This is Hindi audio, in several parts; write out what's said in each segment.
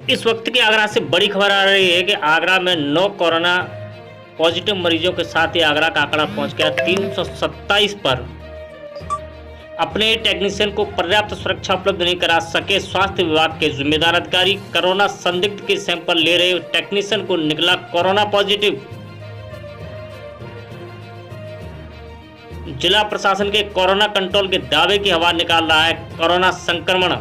इस वक्त की आगरा से बड़ी खबर आ रही है कि आगरा में 9 कोरोना पॉजिटिव मरीजों के साथ ही आगरा का आंकड़ा पहुंच गया 327 पर। अपने टेक्नीशियन को पर्याप्त सुरक्षा उपलब्ध नहीं करा सके स्वास्थ्य विभाग के जिम्मेदार अधिकारी, कोरोना संदिग्ध के सैंपल ले रहे टेक्नीशियन को निकला कोरोना पॉजिटिव। जिला प्रशासन के कोरोना कंट्रोल के दावे की हवा निकाल रहा है कोरोना संक्रमण।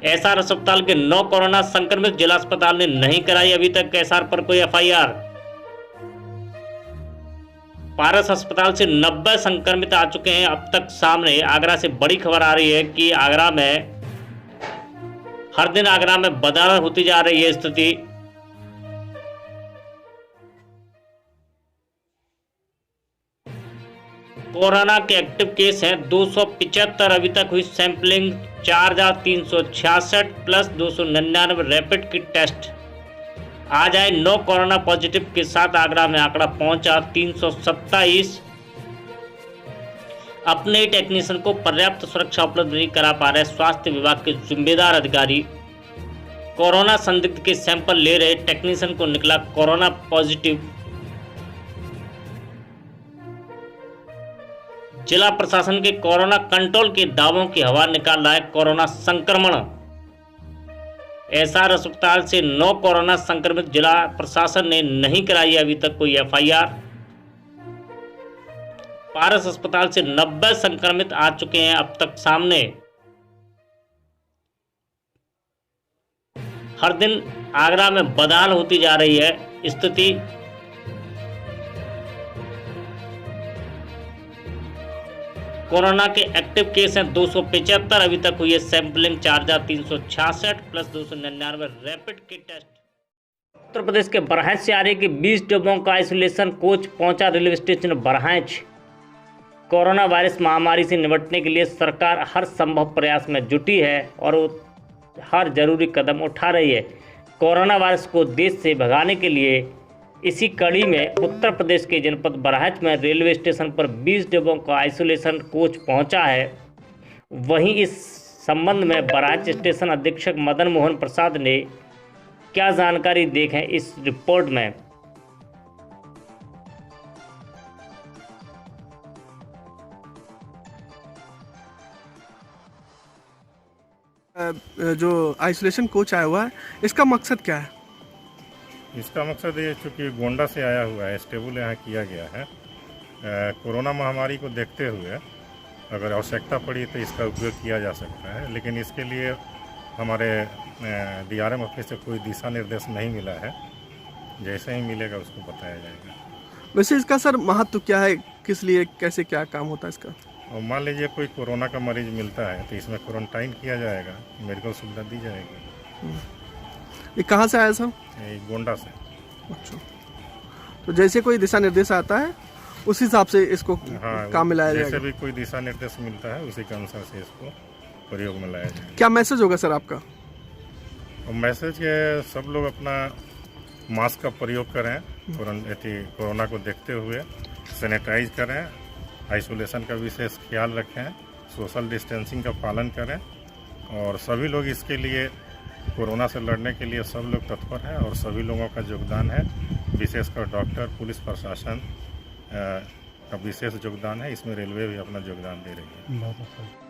एसआर अस्पताल के 9 कोरोना संक्रमित जिला अस्पताल ने नहीं कराई अभी तक एसआर पर कोई एफआईआर। पारस अस्पताल से 90 संक्रमित आ चुके हैं अब तक सामने। आगरा से बड़ी खबर आ रही है कि हर दिन आगरा में बदहाल होती जा रही है स्थिति। कोरोना के एक्टिव केस हैं 275, अभी तक हुई sampling 4366 plus 299 rapid kit test. आज आए 9 कोरोना पॉजिटिव के साथ आगरा में आंकड़ा पहुंचा 327। अपने टेक्नीशियन को पर्याप्त सुरक्षा उपलब्ध नहीं करा पा रहे स्वास्थ्य विभाग के जिम्मेदार अधिकारी, कोरोना संदिग्ध के सैंपल ले रहे टेक्नीशियन को निकला कोरोना पॉजिटिव। जिला प्रशासन के कोरोना कंट्रोल के दावों की हवा निकाल रहा है कोरोना संक्रमण। एसआर अस्पताल से 9 कोरोना संक्रमित, जिला प्रशासन ने नहीं कराई अभी तक कोई एफआईआर। पारस अस्पताल से 90 संक्रमित आ चुके हैं अब तक सामने। हर दिन आगरा में बदहाल होती जा रही है स्थिति। कोरोना के एक्टिव केस हैं 275, अभी तक हुई है sampling 4366 plus 299 rapid kit test. Uttar Pradesh के बरहाइच से आ रही कि 20 डिब्बों का आइसोलेशन कोच पहुंचा railway station Bahraich. Corona virus महामारी से निपटने के लिए सरकार हर संभव प्रयास में जुटी है और हर जरूरी कदम उठा रही है। कोरोना वायरस को देश से भगाने के लिए इसी कड़ी में उत्तर प्रदेश के जनपद बरहाइच में रेलवे स्टेशन पर 20 डिब्बों का आइसोलेशन कोच पहुंचा है। वहीं इस संबंध में बरहाइच स्टेशन अधीक्षक मदन मोहन प्रसाद ने क्या जानकारी दी है इस रिपोर्ट में। जो आइसोलेशन कोच आया हुआ है, इसका मकसद क्या है? इसका मकसद ये चूँकि गोंडा से आया हुआ है, स्टेबल यहाँ किया गया है। कोरोना महामारी को देखते हुए अगर आवश्यकता पड़ी तो इसका उपयोग किया जा सकता है, लेकिन इसके लिए हमारे डीआरएम ऑफिस से कोई दिशा निर्देश नहीं मिला है। जैसे ही मिलेगा उसको बताया जाएगा। वैसे इसका सर महत्व क्या है, किस लिए, कैसे, क्या काम होता है इसका? और मान लीजिए कोई कोरोना का मरीज मिलता है तो इसमें क्वारंटाइन किया जाएगा, मेडिकल सुविधा दी जाएगी। ये कहाँ से आया सर? ये गोंडा से। अच्छा, तो जैसे कोई दिशा निर्देश आता है उस हिसाब से इसको काम में लाया जाएगा। जैसे भी कोई दिशा निर्देश मिलता है उसी के अनुसार से इसको प्रयोग में लाया जाएगा। क्या मैसेज होगा सर आपका? और मैसेज है सब लोग अपना मास्क का प्रयोग करें, कोरोना को देखते हुए सैनिटाइज करें, आइसोलेशन का विशेष ख्याल रखें, सोशल डिस्टेंसिंग का पालन करें और सभी लोग इसके लिए कोरोना से लड़ने के लिए सब लोग तत्पर हैं और सभी लोगों का योगदान है। विशेषकर डॉक्टर, पुलिस प्रशासन का विशेष योगदान है। इसमें रेलवे भी अपना योगदान दे रही है।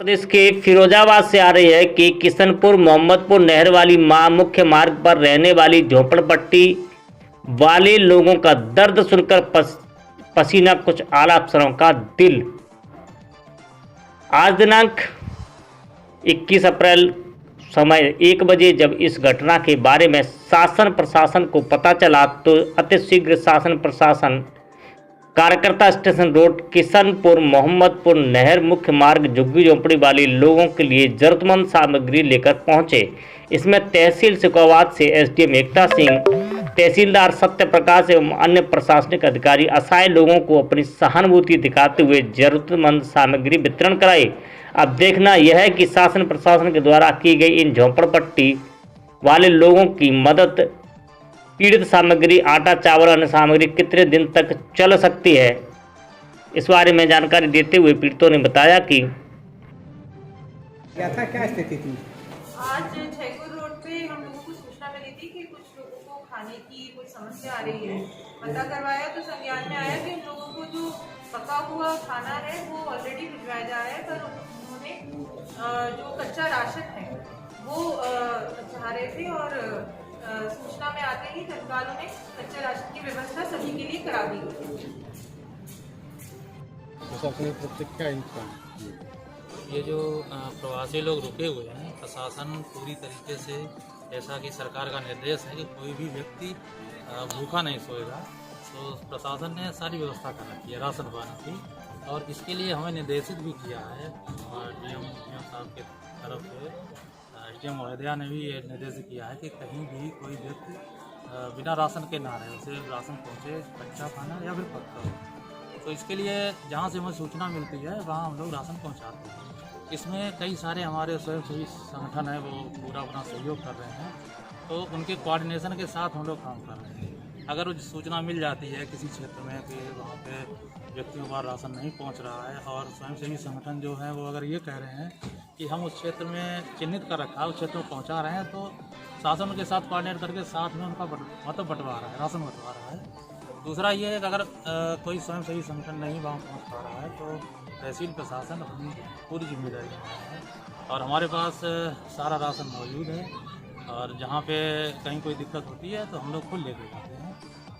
प्रदेश के फिरोजाबाद से आ रही है कि किशनपुर मोहम्मदपुर नहर वाली मां मुख्य मार्ग पर रहने वाली झोपड़पट्टी वाले लोगों का दर्द सुनकर पसीना कुछ आला अफसरों का दिल। आज दिनांक 21 अप्रैल समय 1 बजे जब इस घटना के बारे में शासन प्रशासन को पता चला तो अतिशीघ्र शासन प्रशासन कार्यकर्ता स्टेशन रोड किशनपुर मोहम्मदपुर नहर मुख्य मार्ग झुग्गी झोंपड़ी वाले लोगों के लिए जरूरतमंद सामग्री लेकर पहुंचे। इसमें तहसील सिकोवात से एसडीएम एकता सिंह, तहसीलदार सत्य प्रकाश एवं अन्य प्रशासनिक अधिकारी असहाय लोगों को अपनी सहानुभूति दिखाते हुए जरूरतमंद सामग्री वितरण कराई। अब देखना यह है कि शासन प्रशासन के द्वारा की गई इन झोंपड़पट्टी वाले लोगों की मदद पीड़ित सामग्री आटा चावल अन्य सामग्री कितने दिन तक चल सकती है। इस बारे में जानकारी देते हुए पीड़ितों ने बताया कि क्या स्थिति थी? आज जयपुर रोड पे हम लोगों को सूचना मिली थी कि कुछ लोगों को खाने की कुछ समस्या आ रही है। पता करवाया तो संज्ञान में आया कि उन लोगों को जो पका हुआ खाना है वो ऑलरेडी भिजवाया जा रहा है, पर उन्होंने जो कच्चा राशन है वो चाह रहे थे और सूचना में आते ही तत्काल उन्हें कच्चे राशन की व्यवस्था सभी के लिए करा दी गई। ये जो प्रवासी लोग रुके हुए हैं, प्रशासन पूरी तरीके से जैसा कि सरकार का निर्देश है कि कोई भी व्यक्ति भूखा नहीं सोएगा, तो प्रशासन ने सारी व्यवस्था कर रखी है राशन पानी की, और इसके लिए हमें निर्देशित भी किया है डीएम साहब की तरफ से। डीएम महोदया ने भी ये निर्देश किया है कि कहीं भी कोई व्यक्ति बिना राशन के ना रहे, उसे राशन पहुँचे, कच्चा खाना या फिर पक्का। तो इसके लिए जहाँ से हमें सूचना मिलती है वहाँ हम लोग राशन पहुँचाते हैं। इसमें कई सारे हमारे स्वयंसेवी संगठन है वो पूरा अपना सहयोग कर रहे हैं, तो उनके कोऑर्डिनेशन के साथ हम लोग काम कर रहे हैं। अगर वो सूचना मिल जाती है किसी क्षेत्र में कि वहाँ पे व्यक्तियों का राशन नहीं पहुँच रहा है और स्वयंसेवी संगठन जो है वो अगर ये कह रहे हैं कि हम उस क्षेत्र में चिन्हित कर रखा है, उस क्षेत्र में पहुँचा रहे हैं, तो शासन के साथ कोऑर्डिनेट करके साथ में उनका बंटवारा है, राशन बंटवारा है। दूसरा ये है कि अगर कोई स्वयंसेवी संगठन नहीं वहाँ पहुँच पा रहा है तो तहसील प्रशासन अपनी पूरी जिम्मेदारी निभा है और हमारे पास सारा राशन मौजूद है, और जहाँ पे कहीं कोई दिक्कत होती है तो हम लोग खुद लेके जाते हैं।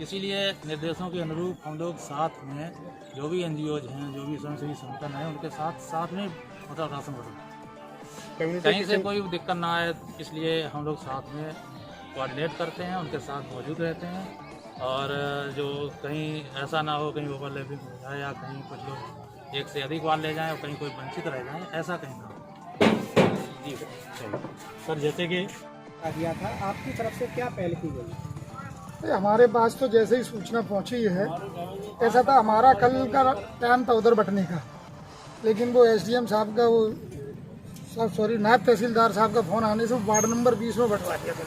इसीलिए निर्देशों के अनुरूप हम लोग साथ में जो भी एनजीओज हैं, जो भी स्वयंसेवी संगठन हैं, उनके साथ में मतलब राशन बंटवाते हैं। कहीं से कोई दिक्कत ना आए, इसलिए हम लोग साथ में कोऑर्डिनेट करते हैं, उनके साथ मौजूद रहते हैं, और जो कहीं ऐसा ना हो कहीं ओवरलैपिंग हो जाए या कहीं कुछ लोग एक से अधिक बार ले जाएं और कहीं कोई वंचित रह जाए, ऐसा कहीं ना हो। जी सर, जैसे कि दिया था, आपकी तरफ से क्या पहल की गई? हमारे पास तो जैसे ही सूचना पहुंची है, ऐसा था हमारा कल का टाइम था उधर बटने का, लेकिन वो एसडीएम साहब का नायब तहसीलदार साहब का फ़ोन आने से वार्ड नंबर 20 में बटवा दिया था,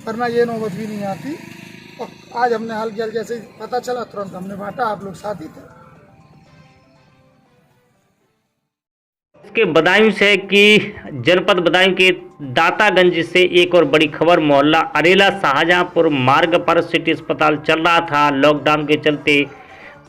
वरना ये नौबत भी नहीं आती। और आज हमने हाल फिलहाल जैसे पता चला तुरंत हमने बांटा, आप लोग साथ ही थे। इसके बदायूं से कि जनपद बदायूं के दातागंज से एक और बड़ी खबर। मोहल्ला अरेला शाहजहांपुर मार्ग पर सिटी अस्पताल चल रहा था। लॉकडाउन के चलते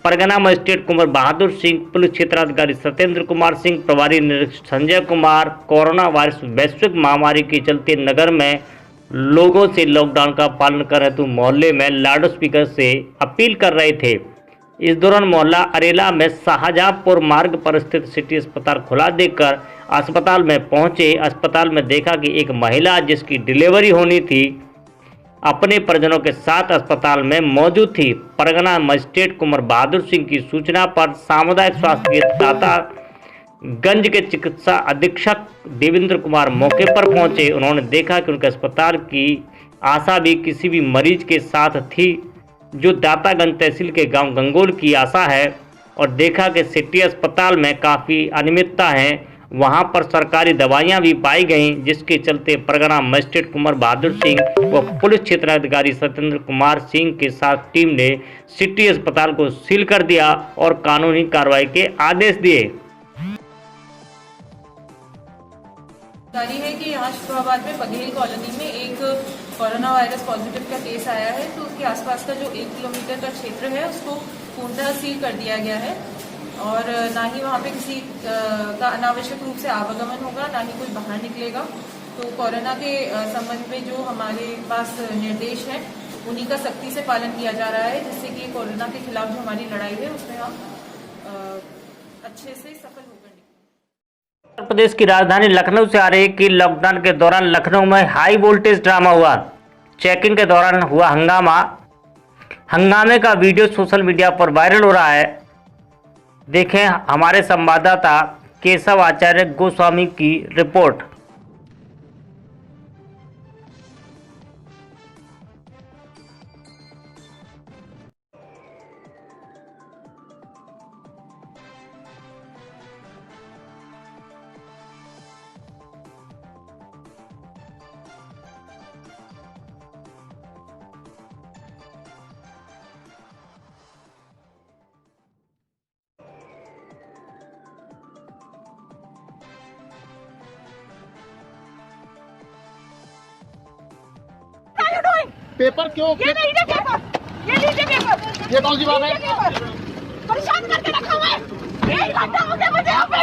परगना मजिस्ट्रेट कुंवर बहादुर सिंह, पुलिस क्षेत्राधिकारी सत्येंद्र कुमार सिंह, प्रभारी निरीक्षक संजय कुमार कोरोना वायरस वैश्विक महामारी के चलते नगर में लोगों से लॉकडाउन का पालन कर रहे तो मोहल्ले में लाउड स्पीकर से अपील कर रहे थे। इस दौरान मोहल्ला अरेला में शाहजहांपुर मार्ग पर स्थित सिटी अस्पताल खुला देखकर अस्पताल में पहुंचे। अस्पताल में देखा कि एक महिला जिसकी डिलीवरी होनी थी अपने परिजनों के साथ अस्पताल में मौजूद थी। परगना मजिस्ट्रेट कुंवर बहादुर सिंह की सूचना पर सामुदायिक स्वास्थ्य के दातागंज के चिकित्सा अधीक्षक देवेंद्र कुमार मौके पर पहुंचे। उन्होंने देखा कि उनके अस्पताल की आशा भी किसी भी मरीज के साथ थी जो दातागंज तहसील के गांव गंगोल की आशा है, और देखा कि सिटी अस्पताल में काफ़ी अनियमितता है। वहां पर सरकारी दवाइयां भी पाई गईं, जिसके चलते परगना मजिस्ट्रेट कुंवर बहादुर सिंह व पुलिस क्षेत्राधिकारी सत्येंद्र कुमार सिंह के साथ टीम ने सिटी अस्पताल को सील कर दिया और कानूनी कार्रवाई के आदेश दिए। जानकारी है कि यहाँ शुक्राबाद में बघेल कॉलोनी में एक कोरोना वायरस पॉजिटिव का केस आया है, तो उसके आसपास का जो 1 किलोमीटर का क्षेत्र है उसको पूर्णतः सील कर दिया गया है और ना ही वहाँ पे किसी का अनावश्यक रूप से आवागमन होगा, ना ही कोई बाहर निकलेगा। तो कोरोना के संबंध में जो हमारे पास निर्देश है उन्हीं का सख्ती से पालन किया जा रहा है, जिससे कि कोरोना के खिलाफ जो हमारी लड़ाई है उसमें हम अच्छे से सफल होकर निकलें। उत्तर प्रदेश की राजधानी लखनऊ से आ रही कि लॉकडाउन के दौरान लखनऊ में हाई वोल्टेज ड्रामा हुआ। चेकिंग के दौरान हुआ हंगामे का वीडियो सोशल मीडिया पर वायरल हो रहा है। देखें हमारे संवाददाता केशव आचार्य गोस्वामी की रिपोर्ट। पेपर क्यों? ये लीजिए पेपर, ये लीजिए पेपर। ये कौन सी बात है? परेशान करके रखा हुआ है। 1 घंटा हो गया मुझे यहाँ पे।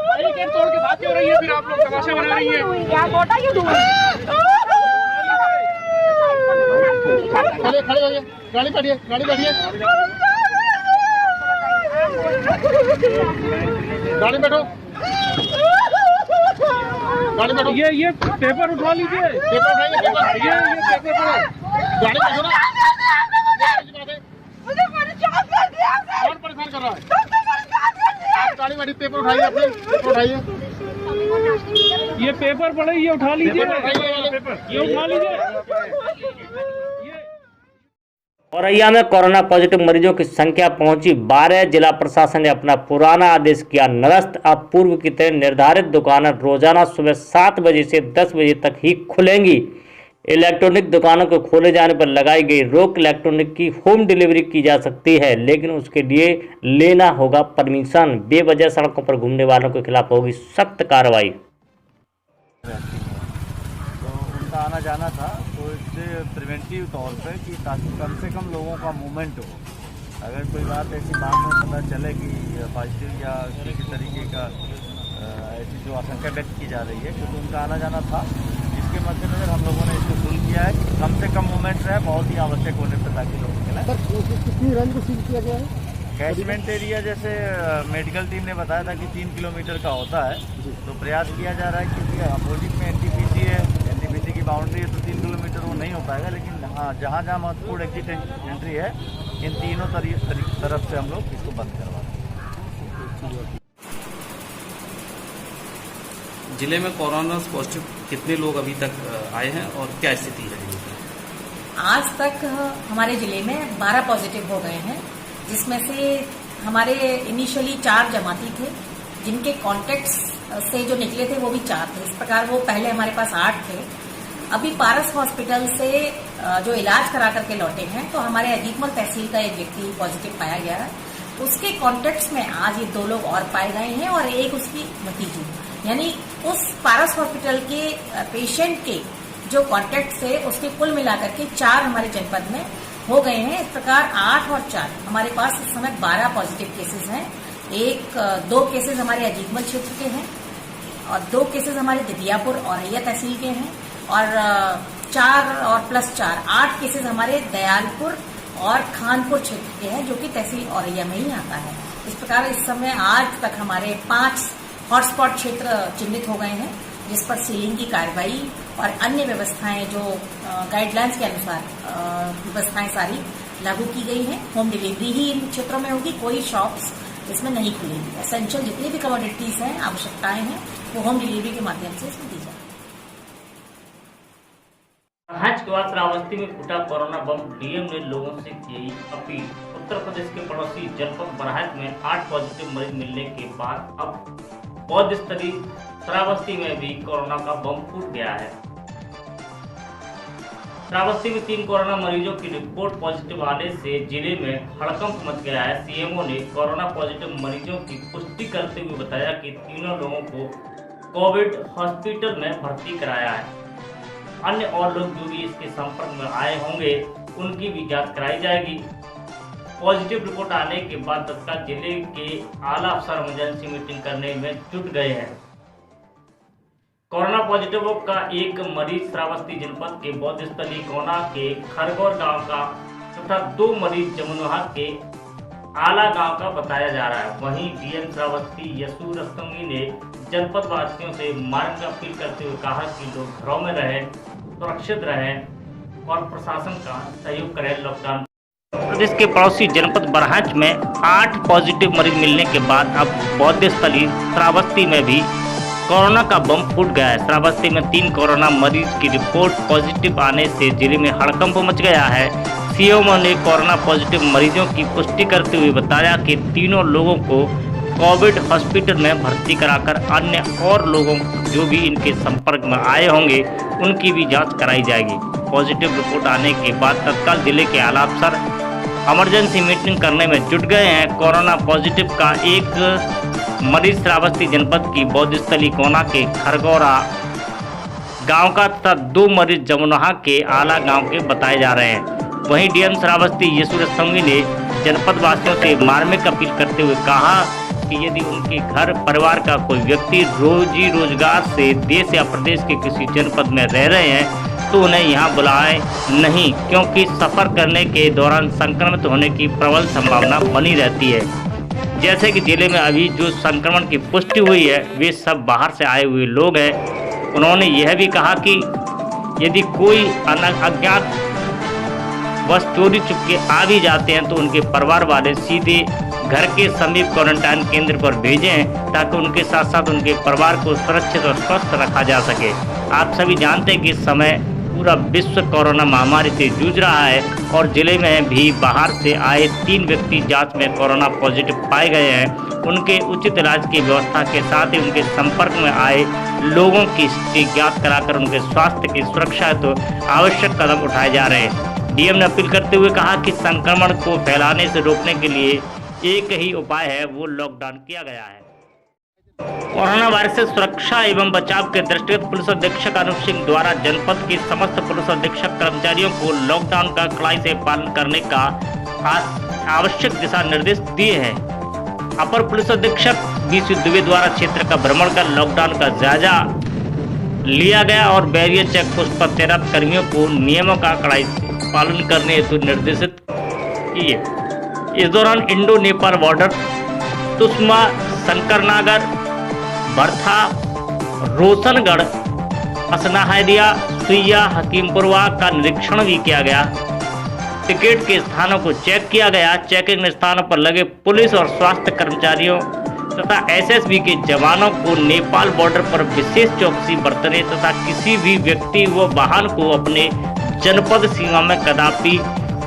बैरिकेड तोड़ के भाग क्यों रही है? फिर आप लोग तमाशा बना रही है। क्या बोटा ये दूर? खड़े खड़े होइए, गाड़ी बैठिए, गाड़ी बैठिए, गाड़ी बैठो, गाड़ी बैठो। ये पेपर उठा लीजिए, पेपर उठाइए, पेपर ये पेपर पढ़ो, गाड़ी बैठो ना। मुझे परेशान कर दिया। कौन परेशान कर रहा है? गाड़ी बैठी, पेपर उठाइए, अपने पेपर उठाइए। ये पेपर पढ़े, ये उठा लीजिए, ये उठा लीजिए। औरैया में कोरोना पॉजिटिव मरीजों की संख्या पहुंची 12। जिला प्रशासन ने अपना पुराना आदेश किया निरस्त। अब पूर्व की तरह निर्धारित दुकानें रोजाना सुबह 7 बजे से 10 बजे तक ही खुलेंगी। इलेक्ट्रॉनिक दुकानों को खोले जाने पर लगाई गई रोक। इलेक्ट्रॉनिक की होम डिलीवरी की जा सकती है, लेकिन उसके लिए लेना होगा परमिशन। बेवजह सड़कों पर घूमने वालों के खिलाफ होगी सख्त कार्रवाई। उनका आना जाना था, तो इससे प्रिवेंटिव तौर पे कि ताकि कम से कम लोगों का मूवमेंट हो। अगर कोई बात ऐसी बाद में पता चले कि पॉजिटिव या किसी तरीके का ऐसी जो आशंका व्यक्त की जा रही है, क्योंकि उनका आना जाना था, इसके मद्देनजर हम लोगों ने इसको शुरू किया है कि कम से कम मूवमेंट रहे, बहुत ही आवश्यक होने पर ताकि लोग निकलें। कितनी रेंज को सील किया गया है? कैचमेंट एरिया जैसे मेडिकल टीम ने बताया था कि 3 किलोमीटर का होता है, तो प्रयास किया जा रहा है क्योंकि अपोजिट में एनटीपीसी है, एनटीपीसी की बाउंड्री है, तो 3 किलोमीटर वो नहीं हो पाएगा। लेकिन हाँ, जहाँ जहाँ महत्वपूर्ण एग्जिट एंट्री है, इन तीनों तरफ से हम लोग इसको बंद करवा रहे हैं। जिले में कोरोना पॉजिटिव कितने लोग अभी तक आए हैं और क्या स्थिति है? आज तक हमारे जिले में 12 पॉजिटिव हो गए हैं, जिसमें से हमारे इनिशियली 4 जमाती थे, जिनके कॉन्टेक्ट्स से जो निकले थे वो भी 4 थे। इस प्रकार वो पहले हमारे पास 8 थे। अभी पारस हॉस्पिटल से जो इलाज करा करके लौटे हैं, तो हमारे अजीतमल तहसील का एक व्यक्ति पॉजिटिव पाया गया है। उसके कॉन्टेक्ट्स में आज ये 2 लोग और पाए गए हैं और एक उसकी भतीजी, यानी उस पारस हॉस्पिटल के पेशेंट के जो कॉन्टेक्ट थे उसके कुल मिलाकर के 4 हमारे जनपद में हो गए हैं। इस प्रकार 8 और 4 हमारे पास इस समय 12 पॉजिटिव केसेस हैं। 2 केसेस हमारे अजीतमल क्षेत्र के हैं और 2 केसेस हमारे दिदियापुर औरैया तहसील के हैं और 4 और प्लस 4 8 केसेस हमारे दयालपुर और खानपुर क्षेत्र के हैं, जो कि तहसील औरैया में ही आता है। इस प्रकार इस समय आज तक हमारे 5 हॉटस्पॉट क्षेत्र चिन्हित हो गए हैं, जिस पर सीलिंग की कार्रवाई और अन्य व्यवस्थाएं जो गाइडलाइंस के अनुसार व्यवस्थाएं सारी लागू की गई हैं। होम डिलीवरी ही इन क्षेत्रों में होगी, कोई शॉप्स इसमें नहीं खुलेंगी। एसेंशियल जितनी भी कमोडिटीज हैं, आवश्यकताएं हैं, वो होम डिलीवरी के माध्यम से इसमें दी जाएगी। बरहाज के बाद श्रावस्ती में फूटा कोरोना बम। डीएम ने लोगों से की अपील। उत्तर प्रदेश के पड़ोसी जनपद बरहाज में 8 पॉजिटिव मरीज मिलने के बाद अब बौद्ध स्तरीय श्रावस्ती में भी कोरोना का बम फूट गया है। श्रावस्ती में 3 कोरोना मरीजों की रिपोर्ट पॉजिटिव आने से जिले में हड़कंप मच गया है। सीएमओ ने कोरोना पॉजिटिव मरीजों की पुष्टि करते हुए बताया कि तीनों लोगों को कोविड हॉस्पिटल में भर्ती कराया है। अन्य और लोग जो भी इसके संपर्क में आए होंगे उनकी भी जांच कराई जाएगी। पॉजिटिव रिपोर्ट आने के बाद तत्काल जिले के आला अफसर इमरजेंसी मीटिंग करने में जुट गए हैं। कोरोना पॉजिटिव का एक मरीज श्रावस्ती जनपद के बौद्ध स्थली कोना के खरगौर गांव का तथा 2 मरीज जमुनोहा के आला गांव का बताया जा रहा है। वहीं डीएम श्रावस्ती यसू रस्तोगी ने जनपद वासियों से मार्ग में अपील करते हुए कहा कि लोग घरों में रहें, सुरक्षित रहें और प्रशासन का सहयोग करें। लॉकडाउन प्रदेश के पड़ोसी जनपद बरहाच में 8 पॉजिटिव मरीज मिलने के बाद अब बौद्ध स्थली श्रावस्ती में भी कोरोना का बम फूट गया है। श्रावस्ती में 3 कोरोना मरीज की रिपोर्ट पॉजिटिव आने से जिले में हड़कंप मच गया है। सीएमओ ने कोरोना पॉजिटिव मरीजों की पुष्टि करते हुए बताया कि तीनों लोगों को कोविड हॉस्पिटल में भर्ती कराकर अन्य और लोगों जो भी इनके संपर्क में आए होंगे उनकी भी जांच कराई जाएगी। पॉजिटिव रिपोर्ट आने के बाद तत्काल जिले के आला अफसर इमरजेंसी मीटिंग करने में जुट गए हैं। कोरोना पॉजिटिव का एक मरीज श्रावस्ती जनपद की बौद्ध स्थली कोना के खरगौरा गांव का तथा 2 मरीज जमुनोहा के आला गांव के बताए जा रहे हैं। वहीं डीएम श्रावस्ती यसू रस्तोगी ने जनपद वासियों से मार्मिक अपील करते हुए कहा कि यदि उनके घर परिवार का कोई व्यक्ति रोजी रोजगार से देश या प्रदेश के किसी जनपद में रह रहे हैं तो उन्हें यहाँ बुलाएं नहीं, क्योंकि सफर करने के दौरान संक्रमित होने की प्रबल संभावना बनी रहती है। जैसे कि जिले में अभी जो संक्रमण की पुष्टि हुई है वे सब बाहर से आए हुए लोग हैं। उन्होंने यह भी कहा कि यदि कोई अज्ञात बस चोरी चुपके आ भी जाते हैं तो उनके परिवार वाले सीधे घर के समीप क्वारंटाइन केंद्र पर भेजें ताकि उनके साथ साथ उनके परिवार को सुरक्षित और स्वस्थ रखा जा सके। आप सभी जानते हैं कि इस समय पूरा विश्व कोरोना महामारी से जूझ रहा है और जिले में भी बाहर से आए 3 व्यक्ति जांच में कोरोना पॉजिटिव पाए गए हैं। उनके उचित इलाज की व्यवस्था के साथ ही उनके संपर्क में आए लोगों की स्थिति ज्ञात कराकर उनके स्वास्थ्य की सुरक्षा हेतु आवश्यक कदम उठाए जा रहे हैं। डीएम ने अपील करते हुए कहा कि संक्रमण को फैलाने से रोकने के लिए एक ही उपाय है, वो लॉकडाउन किया गया है। कोरोना वायरस से सुरक्षा एवं बचाव के दृष्टिगत पुलिस अधीक्षक अनूप सिंह द्वारा जनपद के समस्त पुलिस अधीक्षक कर्मचारियों को लॉकडाउन का कड़ाई से पालन करने का आवश्यक दिशा निर्देश दिए हैं। अपर पुलिस अधीक्षक बीसी दुबे द्वारा क्षेत्र का भ्रमण कर लॉकडाउन का जायजा लिया गया और बैरियर चेक पोस्ट पर तैनात कर्मियों को नियमों का कड़ाई से पालन करने हेतु निर्देशित किए। इस दौरान इंडो नेपाल बॉर्डर, तुस्मा, शंकरनागर, बरथा, रोशनगढ़, असनाहदिया, सुइया, हकीमपुरवा का निरीक्षण भी किया गया। टिकट के स्थानों को चेक किया गया। चेकिंग स्थानों पर लगे पुलिस और स्वास्थ्य कर्मचारियों तथा एसएसबी के जवानों को नेपाल बॉर्डर पर विशेष चौकसी बरतने तथा किसी भी व्यक्ति व वाहन को अपने जनपद सीमा में कदापि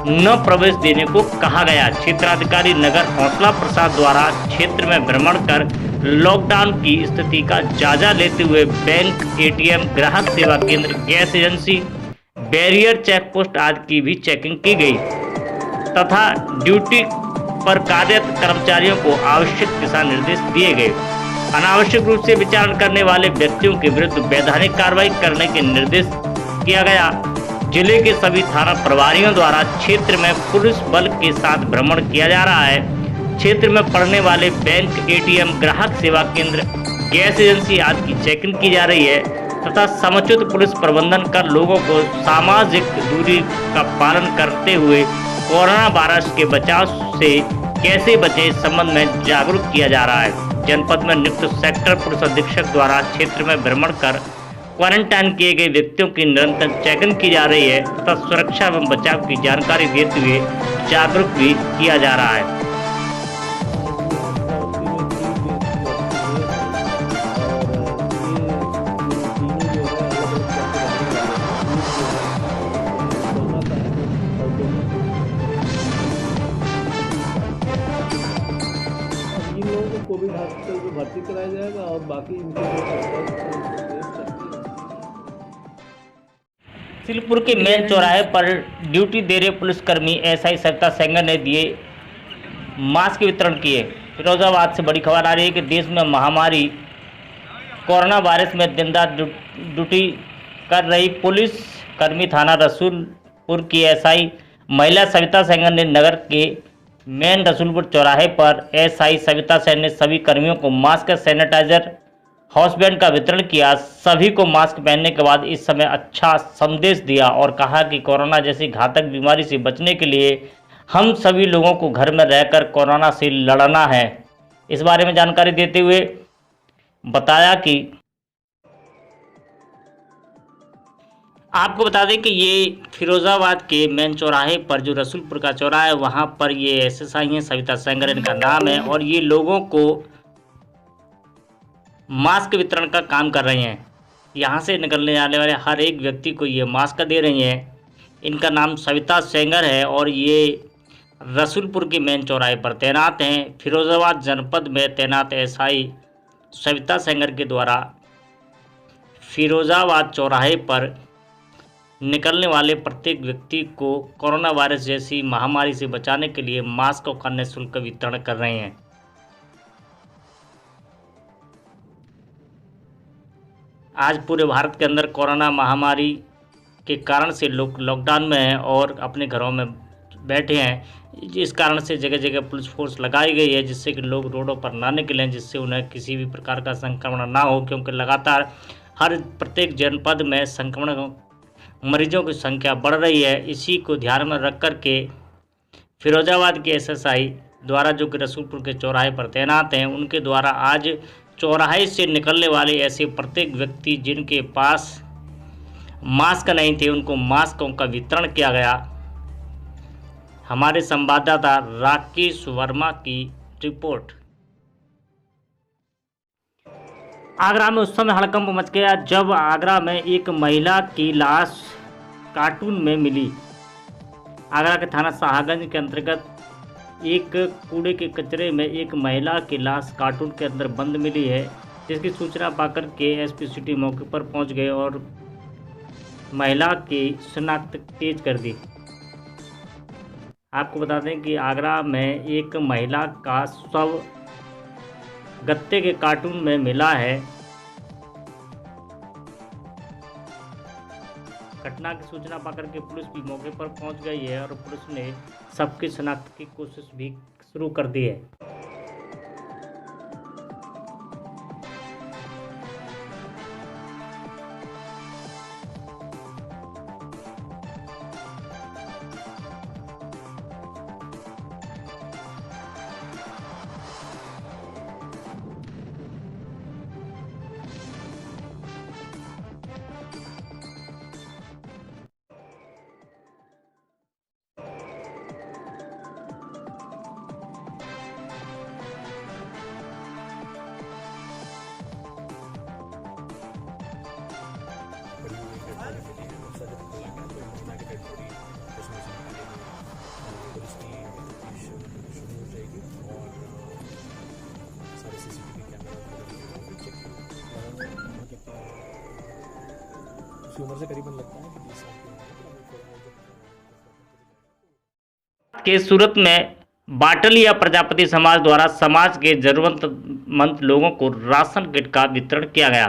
न प्रवेश देने को कहा गया। क्षेत्राधिकारी नगर हौसला प्रसाद द्वारा क्षेत्र में भ्रमण कर लॉकडाउन की स्थिति का जायजा लेते हुए बैंक, एटीएम, ग्राहक सेवा केंद्र, gas agency, barrier check post आदि की भी चेकिंग की गई तथा ड्यूटी पर कार्यरत कर्मचारियों को आवश्यक दिशा निर्देश दिए गए। अनावश्यक रूप से विचारण करने वाले व्यक्तियों के विरुद्ध वैधानिक कार्रवाई करने के निर्देश किया गया। जिले के सभी थाना प्रभारियों द्वारा क्षेत्र में पुलिस बल के साथ भ्रमण किया जा रहा है। क्षेत्र में पड़ने वाले बैंक, एटीएम, ग्राहक सेवा केंद्र, गैस एजेंसी आदि की चेकिंग की जा रही है तथा समुचित पुलिस प्रबंधन कर लोगों को सामाजिक दूरी का पालन करते हुए कोरोना वायरस के बचाव से कैसे बचे इस संबंध में जागरूक किया जा रहा है। जनपद में नियुक्त सेक्टर पुलिस अधीक्षक द्वारा क्षेत्र में भ्रमण कर क्वारंटाइन किए गए व्यक्तियों की निरंतर चेकिंग की जा रही है तथा सुरक्षा एवं बचाव की जानकारी देते हुए जागरूक भी किया जा रहा है। कोविड हॉस्पिटल में भर्ती कराया जाएगा और बाकी सिलपुर के मेन चौराहे पर ड्यूटी दे रहे पुलिसकर्मी एसआई सरिता सेंगर ने दिए मास्क वितरण किए। फिरोजाबाद से बड़ी खबर आ रही है कि देश में महामारी कोरोना वायरस में दिन रात ड्यूटी कर रही पुलिसकर्मी थाना रसूलपुर की एसआई महिला सविता सेंगर ने नगर के मेन रसूलपुर चौराहे पर एसआई सविता सेन ने सभी कर्मियों को मास्क, सैनिटाइजर, हाउस बैंड का वितरण किया। सभी को मास्क पहनने के बाद इस समय अच्छा संदेश दिया और कहा कि कोरोना जैसी घातक बीमारी से बचने के लिए हम सभी लोगों को घर में रहकर कोरोना से लड़ना है। इस बारे में जानकारी देते हुए बताया कि आपको बता दें कि ये फिरोजाबाद के मेन चौराहे पर जो रसूलपुर का चौराहा है वहाँ पर ये एसएसआई हैं, सविता सेंगर इनका नाम है, और ये लोगों को मास्क वितरण का काम कर रही हैं। यहाँ से निकलने जाने वाले हर एक व्यक्ति को ये मास्क दे रही हैं। इनका नाम सविता सेंगर है और ये रसूलपुर के मेन चौराहे पर तैनात हैं। फिरोजाबाद जनपद में तैनात एसआई सविता सेंगर के द्वारा फिरोजाबाद चौराहे पर निकलने वाले प्रत्येक व्यक्ति को कोरोना वायरस जैसी महामारी से बचाने के लिए मास्क और अन्य शुल्क का वितरण कर रहे हैं। आज पूरे भारत के अंदर कोरोना महामारी के कारण से लोग लॉकडाउन में हैं और अपने घरों में बैठे हैं। इस कारण से जगह जगह पुलिस फोर्स लगाई गई है जिससे कि लोग रोडों पर ना निकलें, जिससे उन्हें किसी भी प्रकार का संक्रमण ना हो, क्योंकि लगातार हर प्रत्येक जनपद में संक्रमण मरीजों की संख्या बढ़ रही है। इसी को ध्यान में रख कर के फिरोजाबाद के एसएसआई द्वारा जो कि रसूलपुर के चौराहे पर तैनात हैं, उनके द्वारा आज चौराहे से निकलने वाले ऐसे प्रत्येक व्यक्ति जिनके पास मास्क नहीं थे उनको मास्कों का वितरण किया गया। हमारे संवाददाता राकेश वर्मा की रिपोर्ट। आगरा में उस समय हड़कंप मच गया जब आगरा में एक महिला की लाश कार्टून में मिली। आगरा के थाना शाहगंज के अंतर्गत एक कूड़े के कचरे में एक महिला की लाश कार्टून के अंदर बंद मिली है, जिसकी सूचना पाकर के एसपी सिटी मौके पर पहुंच गए और महिला की शिनाख्त तेज कर दी। आपको बता दें कि आगरा में एक महिला का शव गत्ते के कार्टून में मिला है। घटना की सूचना पाकर के पुलिस भी मौके पर पहुंच गई है और पुलिस ने सबकी शिनाख्त की कोशिश भी शुरू कर दी है। उम्र से करीबन लगता है कि 20 साल के सूरत में बाटली या प्रजापति समाज द्वारा समाज के जरूरतमंद लोगों को राशन किट का वितरण किया गया।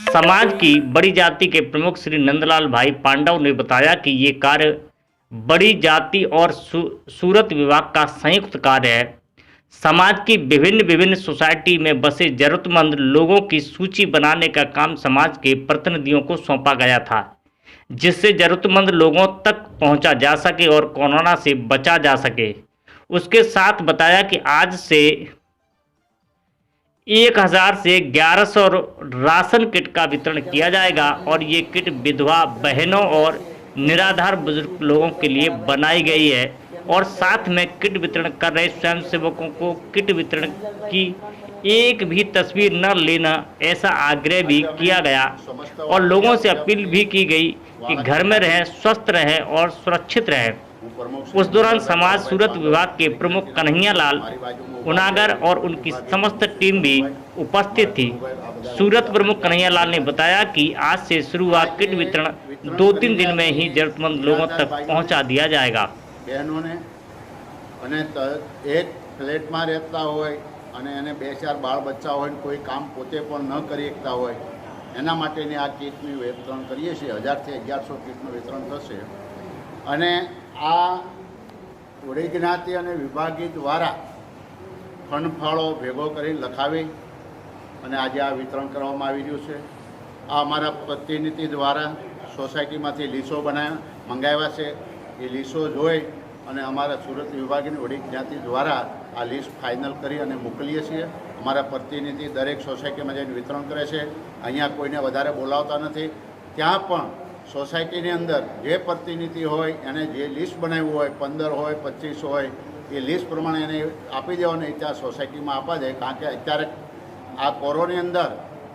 समाज की बड़ी जाति के प्रमुख श्री नंदलाल भाई पांडव ने बताया कि ये कार्य बड़ी जाति और सूरत विभाग का संयुक्त कार्य है। समाज की विभिन्न सोसाइटी में बसे जरूरतमंद लोगों की सूची बनाने का काम समाज के प्रतिनिधियों को सौंपा गया था, जिससे जरूरतमंद लोगों तक पहुंचा जा सके और कोरोना से बचा जा सके। उसके साथ बताया कि आज से 1000 से 1100 राशन किट का वितरण किया जाएगा और ये किट विधवा बहनों और निराधार बुजुर्ग लोगों के लिए बनाई गई है और साथ में किट वितरण कर रहे स्वयंसेवकों को किट वितरण की एक भी तस्वीर न लेना ऐसा आग्रह भी किया गया और लोगों से अपील भी की गई कि घर में रहें, स्वस्थ रहें और सुरक्षित रहें। उस दौरान समाज सूरत विभाग के प्रमुख कन्हैया लाल उनागर और उनकी समस्त टीम भी उपस्थित थी। सूरत प्रमुख कन्हैया लाल ने बताया कि आज से शुरू हुआ किट वितरण 2-3 दिन में ही जरूरतमंद लोगों तक पहुंचा दिया जाएगा। બહેનોને અને એક ફ્લેટમાં રહેતા હોય અને એને 2-4 બાળ બચ્ચા હોય કોઈ કામ પોતે પણ ન કરી શકતા હોય એના માટેની આ કીટનું વિતરણ કરીએ છીએ। 1000 થી 1100 કીટનું વિતરણ થશે અને આ ઓડી જ્ઞાતિ અને વિભાગી દ્વારા ફંડફાળો ભેગો કરી લખાવી અને આજે આ વિતરણ કરવામાં આવી રહ્યું છે. આ અમારા પ્રતિનિધિ દ્વારા સોસાયટીમાંથી લીસો મંગાવ્યા છે. એ લીસો જોઈ અને અમારા સુરત વિભાગની ઓડી જ્ઞાતિ દ્વારા આ લિસ્ટ ફાઇનલ કરી અને મોકલીએ છીએ. અમારા પ્રતિનિધિ દરેક સોસાયટીમાં જઈને વિતરણ કરે છે. અહીંયા કોઈને વધારે બોલાવતા નથી. ત્યાં પણ સોસાયટીની અંદર જે પ્રતિનિધિ હોય એને જે લિસ્ટ બનાવ્યું હોય 15 હોય 25 હોય એ લિસ્ટ પ્રમાણે એને આપી દેવાનું, ત્યાં સોસાયટીમાં આપવા જાય. કારણ કે અત્યારે આ કોરોનાની અંદર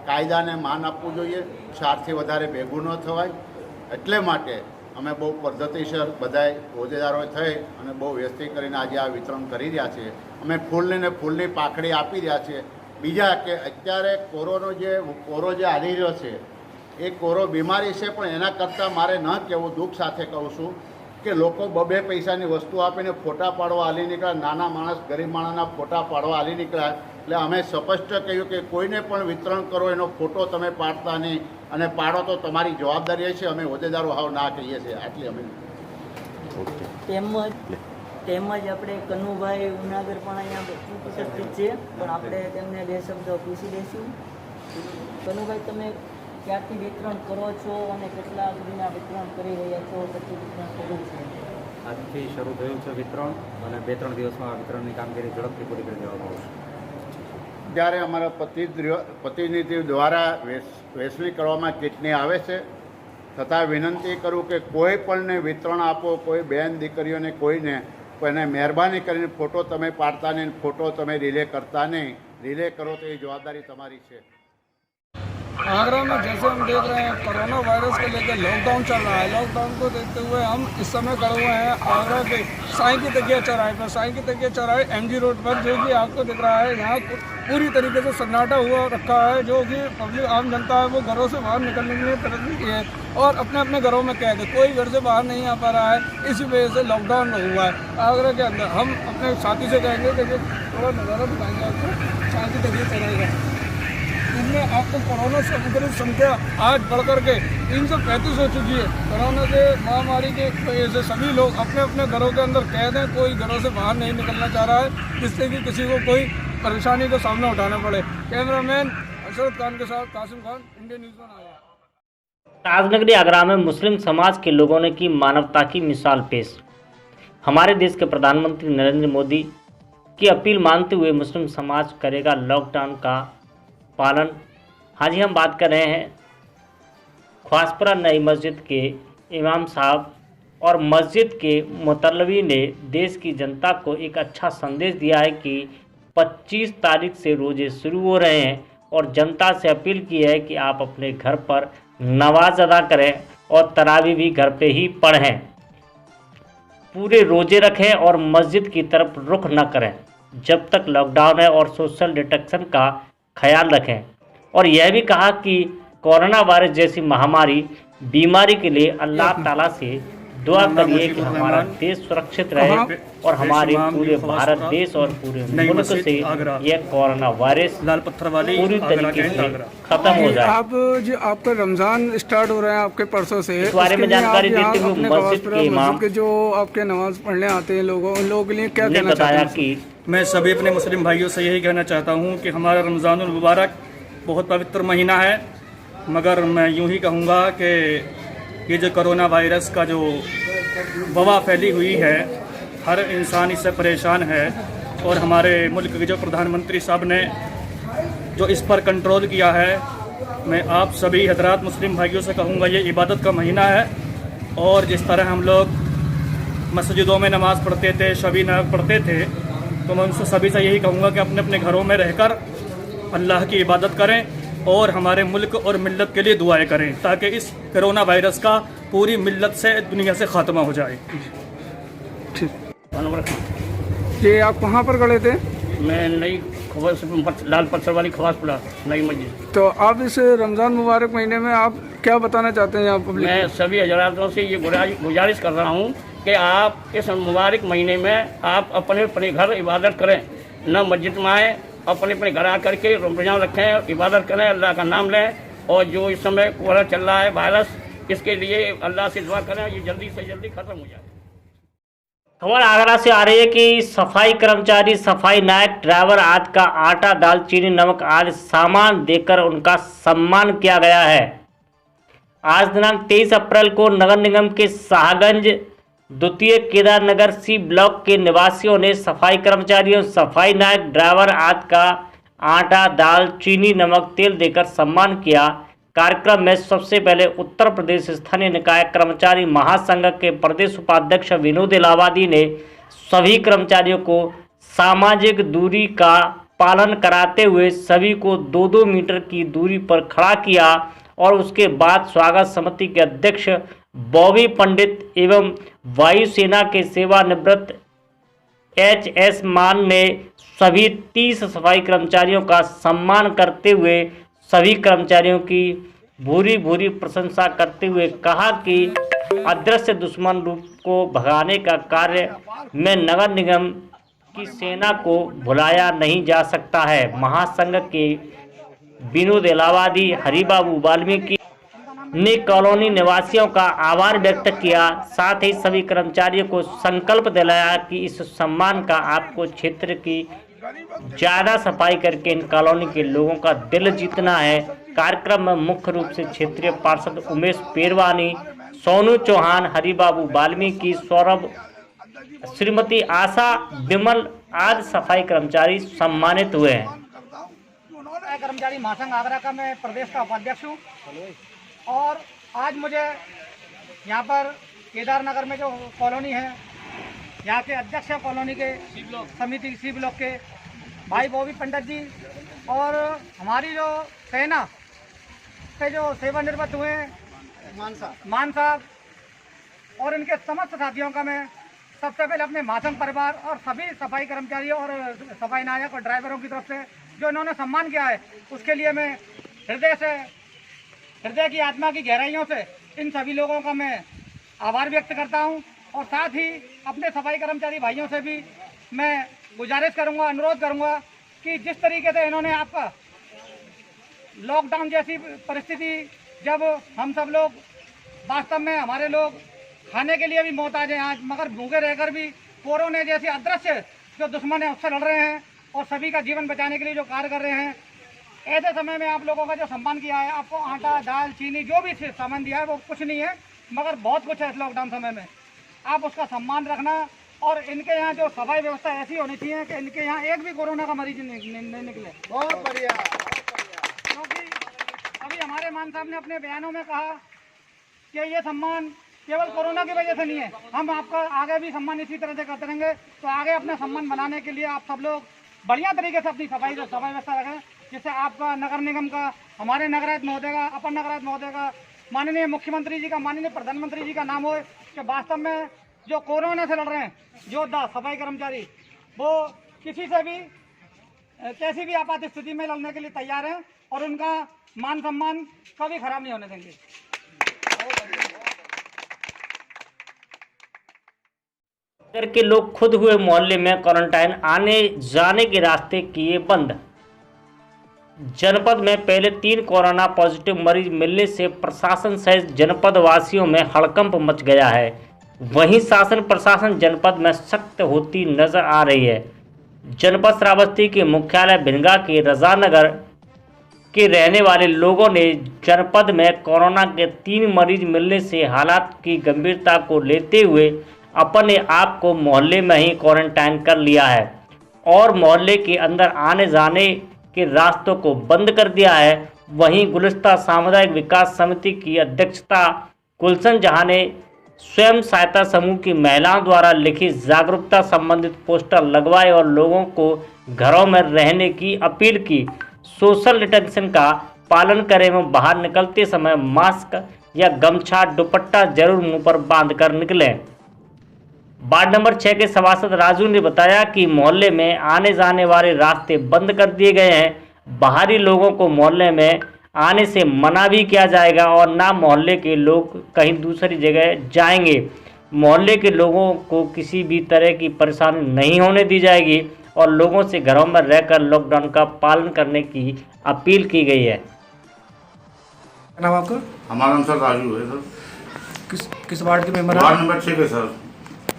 કાયદાને માન આપવું જોઈએ, 4થી વધારે ભેગું ન થવાય. એટલે માટે અમે બહુ પદ્ધતિસર બધાય હોદ્દેદારોએ થઈ અને બહુ વ્યસ્તી કરીને આજે આ વિતરણ કરી રહ્યા છીએ. અમે ફૂલની પાખડી આપી રહ્યા છીએ. બીજા કે અત્યારે કોરો જે આવી રહ્યો છે એ કોરો બીમારી છે, પણ એના કરતાં મારે ન કહેવું, દુઃખ સાથે કહું છું કે લોકો 2 પૈસાની વસ્તુ આપીને ફોટા પાડવા હાલી નીકળ્યા. નાના માણસ ગરીબ માણસના ફોટા પાડવા હાલી નીકળ્યા. એટલે અમે સ્પષ્ટ કહ્યું કે કોઈને પણ વિતરણ કરો એનો ફોટો તમે પાડતા નહીં, અને પાડો તો તમારી જવાબદારી છે. અમે હોદ્દેદારો હાવ ના કહીએ છીએ. આટલી અમે તેમજ આપણે કનુભાઈ ઉનાગર પણ અહીંયા ઉપસ્થિત છે, પણ આપણે તેમને 2 શબ્દો પૂછી દઈશું. કનુભાઈ, તમે ક્યારથી વિતરણ કરો છો અને કેટલા સુધીના વિતરણ કરી રહ્યા છો? કેટલું વિતરણ શરૂ છે? આજથી શરૂ થયું છે વિતરણ, અને 2-3 દિવસમાં આ વિતરણની કામગીરી ઝડપથી પૂરી કરી દેવામાં આવશે. જ્યારે અમારા પ્રતિનિધિ દ્વારા વહેંચણી કરવામાં કિટની આવે છે, છતાં વિનંતી કરું કે કોઈ પણને વિતરણ આપો, કોઈ બેન દીકરીઓને કોઈને મહેરબાની કરીને ફોટો તમે પાડતા નહીં, ફોટો તમે રિલે કરતા નહીં. રિલે કરો તો એ જવાબદારી તમારી છે. आगरा में जैसे हम देख रहे हैं कोरोना वायरस को लेकर लॉकडाउन चल रहा है. लॉकडाउन को देखते हुए हम इस समय खड़े हुए हैं आगरा के साईं की तकिया चौराहे पर. साईं की तकिया चौराहे MG रोड पर, जो कि आपको दिख रहा है यहाँ पूरी तरीके से सन्नाटा हुआ रखा है. जो कि पब्लिक आम जनता है वो घरों से बाहर निकलने के लिए तरस की है और अपने अपने घरों में कैद है. कोई घर से बाहर नहीं आ पा रहा है. इसी वजह से लॉकडाउन हुआ है आगरा के अंदर. हम अपने साथी से कहेंगे कि थोड़ा नज़ारा दिखाएंगे आपको साईं की तकिया चौराहे का. इनमें आपको कोरोना संक्रमित संख्या आज बढ़कर के 335 हो चुकी है. कोरोना के महामारी के वजह से सभी लोग अपने अपने घरों के अंदर कैद हैं. कोई घरों से बाहर नहीं निकलना चाह रहा है, जिससे कि किसी को कोई परेशानी का सामना उठाना पड़े. कैमरामैन अशरफ खान के साथ कासिम खान, इंडियन न्यूज़ में आया. राजनगरी आगरा में मुस्लिम समाज के लोगों ने की मानवता की मिसाल पेश. हमारे देश के प्रधानमंत्री नरेंद्र मोदी की अपील मानते हुए मुस्लिम समाज करेगा लॉकडाउन का पालन. हाँ जी, हम बात कर रहे हैं ख्वासपुरा नई मस्जिद के इमाम साहब, और मस्जिद के मुतल्लबी ने देश की जनता को एक अच्छा संदेश दिया है कि 25 तारीख से रोज़े शुरू हो रहे हैं, और जनता से अपील की है कि आप अपने घर पर नमाज अदा करें और तरावी भी घर पे ही पढ़ें. पूरे रोज़े रखें और मस्जिद की तरफ रुख न करें जब तक लॉकडाउन है, और सोशल डिस्टेंस का ख्याल रखें. और यह भी कहा कि कोरोना वायरस जैसी महामारी बीमारी के लिए अल्लाह ताला से दुआ करिए कि हमारा देश सुरक्षित रहे और हमारे पूरे भारत देश और पूरे मुल्क से यह कोरोना वायरस पूरी तरीके से खत्म हो जाए. आप जो आपका रमज़ान स्टार्ट हो रहा है आपके परसों से, इस बारे में जानकारी देते हुए मस्जिद के इमाम के जो आपके नमाज पढ़ने आते हैं उन लोगों के लिए क्या कहना बताया कि मैं सभी अपने मुस्लिम भाइयों से यही कहना चाहता हूँ कि हमारा रमज़ानुल मुबारक बहुत पवित्र महीना है, मगर मैं यूँ ही कहूँगा कि ये जो कोरोना वायरस का जो वबा फैली हुई है, हर इंसान इससे परेशान है. और हमारे मुल्क के जो प्रधानमंत्री साहब ने जो इस पर कंट्रोल किया है, मैं आप सभी हजरात मुस्लिम भाइयों से कहूँगा ये इबादत का महीना है. और जिस तरह हम लोग मस्जिदों में नमाज़ पढ़ते थे, शबी नमाज़ पढ़ते थे, तो मैं उनसे सभी से यही कहूँगा कि अपने अपने घरों में रहकर अल्लाह की इबादत करें और हमारे मुल्क और मिल्लत के लिए दुआएं करें, ताकि इस कोरोना वायरस का पूरी मिल्लत से दुनिया से ख़ात्मा हो जाए. ये आप कहाँ पर खड़े थे? मैं नई लाल पत्थर वाली ख्वासपुरा नई मस्जिद. तो आप इस रमज़ान मुबारक महीने में आप क्या बताना चाहते हैं? आप मैं सभी हजरातों से ये गुजारिश कर रहा हूँ कि आप इस मुबारक महीने में आप अपने अपने घर इबादत करें, न मस्जिद में आए. अपने अपने घर आकर के रमज़ान रखें, इबादत करें, अल्लाह का नाम लें. और जो इस समय कोरोना चल रहा है वायरस, इसके लिए अल्लाह से दुआ करें ये जल्दी से जल्दी ख़त्म हो जाए. खबर आगरा से आ रही है कि सफाई कर्मचारी, सफाई नायक, ड्राइवर आदि का आटा, दाल, चीनी, नमक आदि सामान देकर उनका सम्मान किया गया है। आज दिनांक 23 अप्रैल को नगर निगम के शाहगंज द्वितीय केदारनगर सी ब्लॉक के निवासियों ने सफाई कर्मचारियों, सफाई नायक, ड्राइवर आदि का आटा, दाल, चीनी, नमक, तेल देकर सम्मान किया। कार्यक्रम में सबसे पहले उत्तर प्रदेश स्थानीय निकाय कर्मचारी महासंघ के प्रदेश उपाध्यक्ष विनोद इलाहाबादी ने सभी कर्मचारियों को सामाजिक दूरी का पालन कराते हुए सभी को 2-2 मीटर की दूरी पर खड़ा किया और उसके बाद स्वागत समिति के अध्यक्ष बॉबी पंडित एवं वायुसेना के सेवानिवृत्त HS मान ने सभी 30 सफाई कर्मचारियों का सम्मान करते हुए सभी कर्मचारियों की भूरी भूरी प्रशंसा करते हुए कहा कि अदृश्य दुश्मन रूप को भगाने का कार्य में नगर निगम की सेना को भुलाया नहीं जा सकता है। महासंघ के विनोद इलाहाबादी, हरिबाबू वाल्मीकि ने कॉलोनी निवासियों का आभार व्यक्त किया। साथ ही सभी कर्मचारियों को संकल्प दिलाया कि इस सम्मान का आपको क्षेत्र की ज़्यादा सफाई करके इन कॉलोनी के लोगों का दिल जीतना है। कार्यक्रम में मुख्य रूप से क्षेत्रीय पार्षद उमेश पेरवानी, सोनू चौहान, हरिबाबू वाल्मीकि, सौरभ, श्रीमती आशा, विमल आदि सफाई कर्मचारी सम्मानित हुए हैं। कर्मचारी महासंघ आगरा का मैं प्रदेश का उपाध्यक्ष हूँ और आज मुझे यहाँ पर केदारनगर में जो कॉलोनी है, यहाँ के अध्यक्ष हैं कॉलोनी के समिति सी ब्लॉक के भाई बॉबी पंडित जी और हमारी जो सेना से जो सेवानिवृत्त हुए मान साहब और इनके समस्त साथियों का मैं सबसे पहले अपने महासंघ परिवार और सभी सफाई कर्मचारियों और सफाई नायक और ड्राइवरों की तरफ से जो इन्होंने सम्मान किया है उसके लिए मैं हृदय की आत्मा की गहराइयों से इन सभी लोगों का मैं आभार व्यक्त करता हूं और साथ ही अपने सफाई कर्मचारी भाइयों से भी मैं गुजारिश करूंगा, अनुरोध करूंगा कि जिस तरीके से इन्होंने आपका लॉकडाउन जैसी परिस्थिति जब हम सब लोग वास्तव में हमारे लोग खाने के लिए भी मोहताज हैं आज, मगर भूखे रहकर भी कोरोना जैसी अदृश्य जो दुश्मन है उससे लड़ रहे हैं और सभी का जीवन बचाने के लिए जो कार्य कर रहे हैं। ऐसे समय में आप लोगों का जो सम्मान किया है, आपको आटा, दाल, चीनी जो भी सामान दिया है वो कुछ नहीं है मगर बहुत कुछ है इस लॉकडाउन समय में। आप उसका सम्मान रखना और इनके यहाँ जो सफाई व्यवस्था ऐसी होनी चाहिए कि इनके यहाँ एक भी कोरोना का मरीज नहीं निकले। बहुत बढ़िया। क्योंकि अभी हमारे मान साहब ने अपने बयानों में कहा कि ये सम्मान केवल कोरोना की वजह से नहीं है, हम आपका आगे भी सम्मान इसी तरह से करते रहेंगे। तो आगे अपना सम्मान बनाने के लिए आप सब लोग बढ़िया तरीके से अपनी सफाई व्यवस्था रखें, जिससे आपका नगर निगम का, हमारे नगरायुक्त महोदय का, अपर नगरायुक्त महोदय का, माननीय मुख्यमंत्री जी का, माननीय प्रधानमंत्री जी का नाम हो कि वास्तव में जो कोरोना से लड़ रहे हैं योद्धा सफाई कर्मचारी, वो किसी से भी कैसी भी आपात स्थिति में लड़ने के लिए तैयार हैं और उनका मान सम्मान कभी खराब नहीं होने देंगे। नगर के लोग खुद हुए मोहल्ले में क्वारंटाइन आने जाने के रास्ते किए बंद। जनपद में पहले 3 कोरोना पॉजिटिव मरीज मिलने से प्रशासन सहित जनपद वासियों में हड़कंप मच गया है। वहीं शासन प्रशासन जनपद में सख्त होती नजर आ रही है। जनपद श्रावस्ती के मुख्यालय भिनगा के रजानगर के रहने वाले लोगों ने जनपद में कोरोना के 3 मरीज मिलने से हालात की गंभीरता को लेते हुए अपने आप को मोहल्ले में ही क्वारंटाइन कर लिया है और मोहल्ले के अंदर आने जाने के रास्तों को बंद कर दिया है। वहीं गुलिस्ता सामुदायिक विकास समिति की अध्यक्षता गुलशन जहां ने स्वयं सहायता समूह की महिलाओं द्वारा लिखी जागरूकता संबंधित पोस्टर लगवाए और लोगों को घरों में रहने की अपील की। सोशल डिस्टेंसिंग का पालन करें एवं बाहर निकलते समय मास्क या गमछा, दुपट्टा जरूर मुंह पर बांधकर निकलें। वार्ड नंबर 6 के सभासद राजू ने बताया कि मोहल्ले में आने जाने वाले रास्ते बंद कर दिए गए हैं। बाहरी लोगों को मोहल्ले में आने से मना भी किया जाएगा और ना मोहल्ले के लोग कहीं दूसरी जगह जाएंगे। मोहल्ले के लोगों को किसी भी तरह की परेशानी नहीं होने दी जाएगी और लोगों से घरों में रहकर लॉकडाउन का पालन करने की अपील की गई है। नाम आपका? हमारा नाम सर राजू है सर। किस वार्ड के मेंबर? वार्ड नंबर 6 के सर।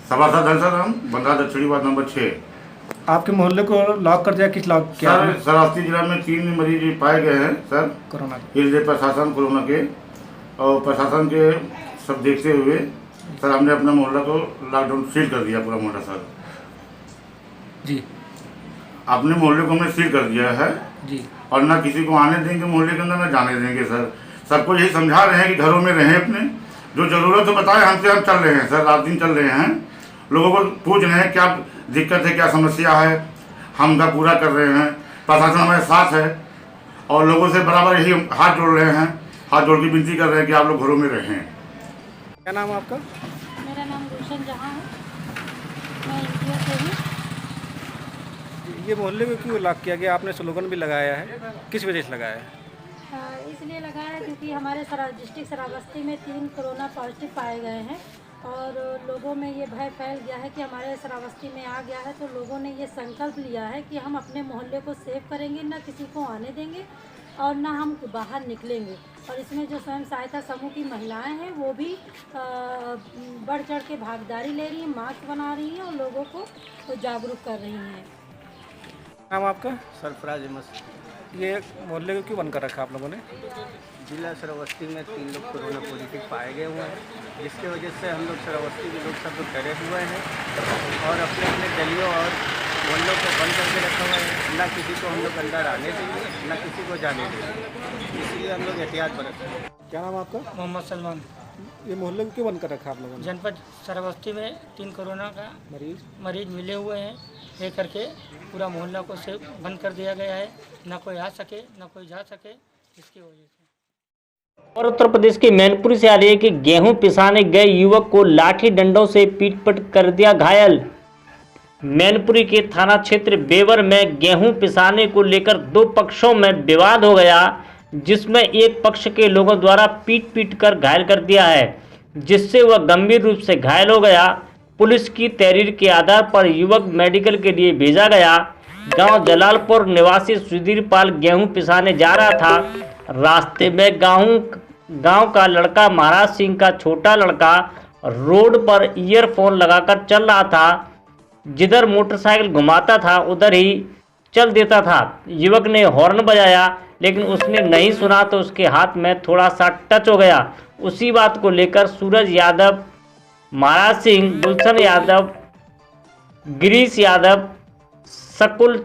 सभासद धनसर बंदा दक्षिणी वार्ड नंबर 6। आपके मोहल्ले को लॉक कर दिया, किस लॉक किया? सर श्रावस्ती जिला में 3 मरीज पाए गए हैं सर कोरोना इसलिए प्रशासन कोरोना के, और प्रशासन के सब देखते हुए सर हमने अपना मोहल्ला को लॉकडाउन सील कर दिया, पूरा मोहल्ला सर जी। अपने मोहल्ले को हमने सील कर दिया है जी, और ना किसी को आने देंगे मोहल्ले के अंदर, ना जाने देंगे सर। सबको यही समझा रहे हैं कि घरों में रहें, अपने जो जरूरत है बताएं हमसे, हम चल रहे हैं सर, रात दिन चल रहे हैं, लोगों को पूछ रहे हैं क्या दिक्कत है, क्या समस्या है, हम उनका पूरा कर रहे हैं। प्रशासन हमारे साथ है और लोगों से बराबर यही हाथ जोड़ रहे हैं, हाथ जोड़ के विनती कर रहे हैं कि आप लोग घरों में रहें। क्या नाम है आपका? मेरा नाम रोशन जहाँ है, मैं इंडिया से हूँ। ये मोहल्ले को क्यों लॉक किया गया? आपने स्लोगन भी लगाया है, किस वजह से लगाया है? इसलिए लगाया है क्योंकि हमारे डिस्ट्रिक्ट श्रावस्ती में 3 कोरोना पॉजिटिव पाए गए हैं और लोगों में ये भय फैल गया है कि हमारे श्रावस्ती में आ गया है, तो लोगों ने ये संकल्प लिया है कि हम अपने मोहल्ले को सेव करेंगे, ना किसी को आने देंगे और ना हम बाहर निकलेंगे। और इसमें जो स्वयं सहायता समूह की महिलाएं हैं वो भी बढ़ चढ़ के भागीदारी ले रही हैं, मास्क बना रही हैं और लोगों को जागरूक कर रही हैं। नाम आपका? सरफराज अहमद। ये मोहल्ले को क्यों बंद कर रखा आप लोगों ने? जिला श्रावस्ती में 3 लोग कोरोना पॉजिटिव पाए गए हुए हैं, जिसके वजह से हम लोग श्रावस्ती के लोग सब लोग डरे हुए हैं और अपने अपने गलियों और मोहल्लों को बंद करके रखा हुआ है। ना किसी को हम लोग अंदर आने देंगे, ना किसी को जाने देंगे, इसलिए हम लोग एहतियात बरत रहे हैं। क्या नाम आपका? मोहम्मद सलमान। ये मोहल्ले को क्यों बंद कर रखा आप लोगों ने? जनपद श्रावस्ती में 3 कोरोना का मरीज मिले हुए हैं, ये करके पूरा मोहल्ला को से बंद कर दिया गया है, ना कोई आ सके ना कोई जा सके, इसकी वजह से। और उत्तर प्रदेश के मैनपुरी से आ रही है कि गेहूं पिसाने गए युवक को लाठी डंडों से पीट-पट कर दिया घायल। मैनपुरी के थाना क्षेत्र बेवर में गेहूं पिसाने को लेकर 2 पक्षों में विवाद हो गया, जिसमें एक पक्ष के लोगों द्वारा पीट कर घायल कर दिया है, जिससे वह गंभीर रूप से घायल हो गया। पुलिस की तहरीर के आधार पर युवक मेडिकल के लिए भेजा गया। गांव जलालपुर निवासी सुधीर पाल गेहूं पिसाने जा रहा था। रास्ते में गांव का लड़का महाराज सिंह का छोटा लड़का रोड पर ईयरफोन लगाकर चल रहा था। जिधर मोटरसाइकिल घुमाता था उधर ही चल देता था। युवक ने हॉर्न बजाया लेकिन उसने नहीं सुना तो उसके हाथ में थोड़ा सा टच हो गया। उसी बात को लेकर सूरज यादव, महाराज सिंह, गुलशन यादव, गिरीश यादव, शकुल,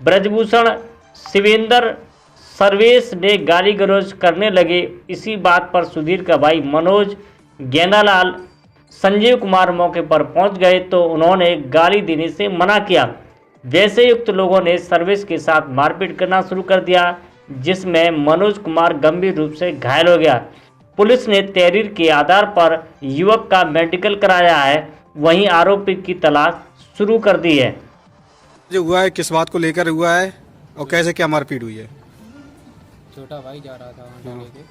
ब्रजभूषण, शिवेंद्र, सर्वेश ने गाली गलौज करने लगे। इसी बात पर सुधीर का भाई मनोज, गेंदालाल, संजीव कुमार मौके पर पहुंच गए तो उन्होंने गाली देने से मना किया। वैसे युक्त लोगों ने सर्वेश के साथ मारपीट करना शुरू कर दिया, जिसमें मनोज कुमार गंभीर रूप से घायल हो गया। पुलिस ने तहरीर के आधार पर युवक का मेडिकल कराया है, वहीं आरोपी की तलाश शुरू कर दी है। जो हुआ है किस बात को लेकर हुआ है और कैसे क्या मारपीट हुई है? छोटा भाई जा रहा था वहाँ लेके